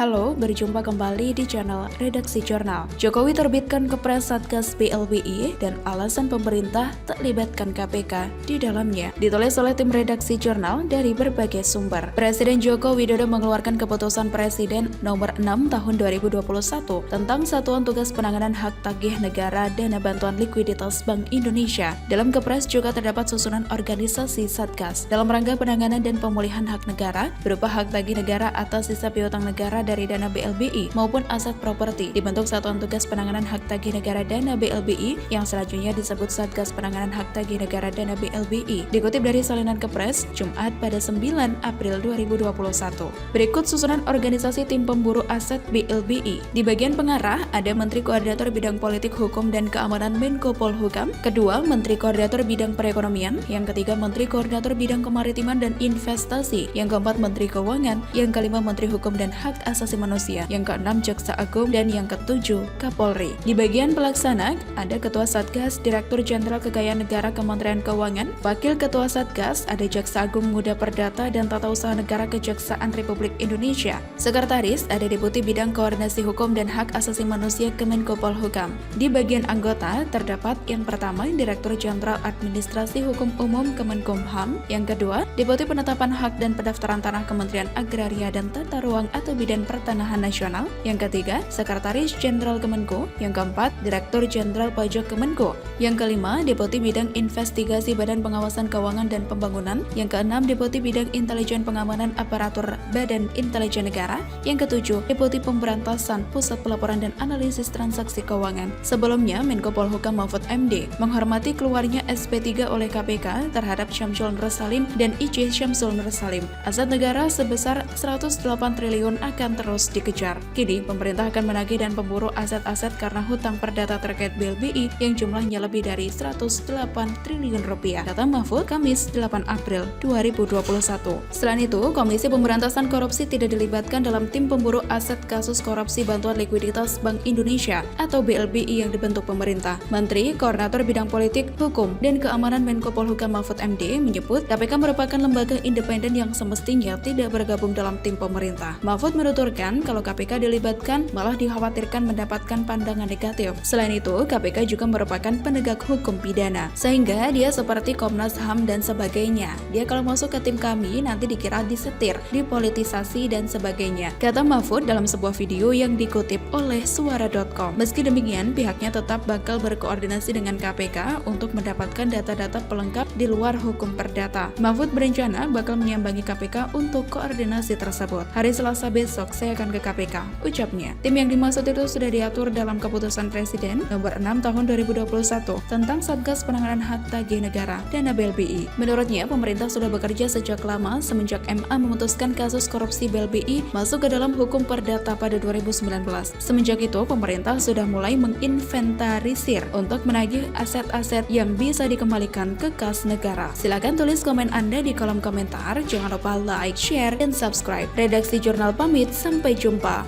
Halo, berjumpa kembali di channel Redaksi Jurnal. Jokowi terbitkan Kepres Satgas BLBI dan alasan pemerintah tak libatkan KPK di dalamnya. Ditulis oleh tim Redaksi Jurnal dari berbagai sumber. Presiden Joko Widodo mengeluarkan keputusan Presiden nomor 6 tahun 2021 tentang Satuan Tugas Penanganan Hak Tagih Negara Dana Bantuan Likuiditas Bank Indonesia. Dalam Kepres juga terdapat susunan organisasi Satgas dalam rangka penanganan dan pemulihan hak negara berupa hak tagih negara atas sisa piutang negara dari dana BLBI maupun aset properti. Dibentuk Satuan Tugas Penanganan Hak Tagih Negara Dana BLBI yang selanjutnya disebut Satgas Penanganan Hak Tagih Negara Dana BLBI. Dikutip dari salinan Kepres Jumat pada 9 April 2021. Berikut susunan organisasi tim pemburu aset BLBI. Di bagian pengarah ada Menteri Koordinator Bidang Politik Hukum dan Keamanan Menko Polhukam, kedua Menteri Koordinator Bidang Perekonomian, yang ketiga Menteri Koordinator Bidang Kemaritiman dan Investasi, yang keempat Menteri Keuangan, yang kelima Menteri Hukum dan Hak Asasi Manusia, yang keenam Jaksa Agung, dan yang ketujuh Kapolri. Di bagian pelaksana ada Ketua Satgas Direktur Jenderal Kekayaan Negara Kementerian Keuangan, Wakil Ketua Satgas ada Jaksa Agung Muda Perdata dan Tata Usaha Negara Kejaksaan Republik Indonesia. Sekretaris ada Deputi Bidang Koordinasi Hukum dan Hak Asasi Manusia Kemenko Polhukam. Di bagian anggota terdapat yang pertama Direktur Jenderal Administrasi Hukum Umum Kemenkumham, yang kedua Deputi Penetapan Hak dan Pendaftaran Tanah Kementerian Agraria dan Tata Ruang atau Bidang Pertanahan Nasional, yang ketiga Sekretaris Jenderal Kemenko, yang keempat Direktur Jenderal Pajak Kemenko, yang kelima Deputi Bidang Investigasi Badan Pengawasan Keuangan dan Pembangunan, yang keenam Deputi Bidang Intelijen Pengamanan Aparatur Badan Intelijen Negara, yang ketujuh Deputi Pemberantasan Pusat Pelaporan dan Analisis Transaksi Keuangan. Sebelumnya Menko Polhukam Mahfud MD menghormati keluarnya SP3 oleh KPK terhadap Syamsul Nur Salim dan IC Syamsul Nur Salim. Aset negara sebesar 108 triliun akan terus dikejar. Kini pemerintah akan menagih dan pemburu aset-aset karena hutang perdata terkait BLBI yang jumlahnya lebih dari 108 triliun rupiah, kata Mahfud Kamis 8 April 2021. Selain itu, Komisi Pemberantasan Korupsi tidak dilibatkan dalam tim pemburu aset kasus korupsi bantuan likuiditas Bank Indonesia atau BLBI yang dibentuk pemerintah. Menteri Koordinator Bidang Politik, Hukum, dan Keamanan Menko Polhukam Mahfud MD menyebut KPK merupakan lembaga independen yang semestinya tidak bergabung dalam tim pemerintah. Mahfud menuturkan kalau KPK dilibatkan malah dikhawatirkan mendapatkan pandangan negatif. Selain itu, KPK juga merupakan penegak hukum pidana, sehingga dia seperti Komnas HAM dan sebagainya. Dia kalau masuk ke tim kami nanti dikira disetir, dipolitisasi dan sebagainya, kata Mahfud dalam sebuah video yang dikutip oleh suara.com. Meski demikian, pihaknya tetap bakal berkoordinasi dengan KPK untuk mendapatkan data-data pelengkap di luar hukum perdata. Mahfud berencana bakal menyambangi KPK untuk koordinasi tersebut. Hari Selasa besok saya akan ke KPK, ucapnya. Tim yang dimaksud itu sudah diatur dalam keputusan Presiden nomor 6 tahun 2021 tentang Satgas Penanganan Hak Tagih Negara Dana BLBI. Menurutnya, pemerintah sudah bekerja sejak lama semenjak MA memutuskan kasus korupsi BLBI masuk ke dalam hukum perdata pada 2019. Semenjak itu, pemerintah sudah mulai menginventarisir untuk menagih aset-aset yang bisa dikembalikan ke kas negara. Silakan tulis komen Anda di kolom komentar. Jangan lupa like, share, dan subscribe. Redaksi Jurnal pamit, sampai jumpa.